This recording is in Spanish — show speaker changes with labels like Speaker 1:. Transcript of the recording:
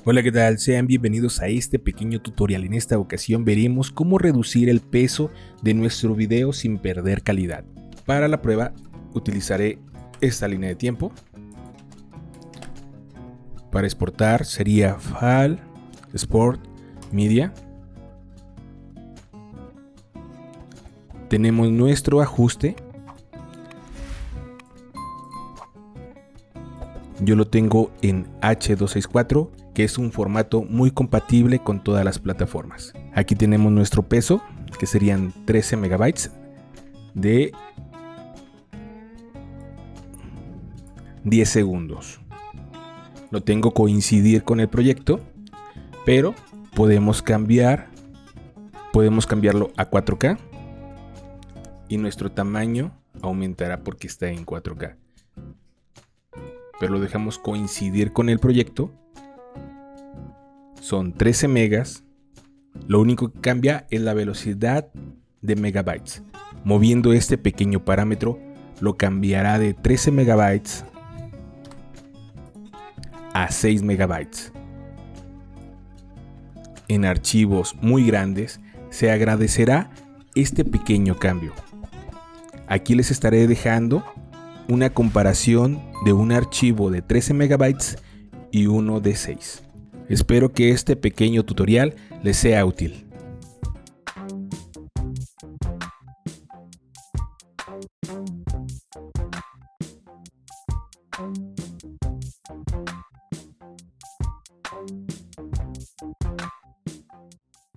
Speaker 1: Hola, ¿qué tal? Sean bienvenidos a este pequeño tutorial. En esta ocasión veremos cómo reducir el peso de nuestro video sin perder calidad. Para la prueba utilizaré esta línea de tiempo. Para exportar sería File, Export, Media. Tenemos nuestro ajuste. Yo lo tengo en H264, que es un formato muy compatible con todas las plataformas. Aquí tenemos nuestro peso, que serían 13 megabytes de 10 segundos. Lo tengo coincidir con el proyecto, pero podemos cambiarlo a 4K y nuestro tamaño aumentará porque está en 4K. Pero lo dejamos coincidir con el proyecto. Son 13 megas. Lo único que cambia es la velocidad de megabytes. Moviendo este pequeño parámetro, lo cambiará de 13 megabytes a 6 megabytes. En archivos muy grandes se agradecerá este pequeño cambio. Aquí les estaré dejando una comparación de un archivo de 13 megabytes y uno de 6. Espero que este pequeño tutorial les sea útil.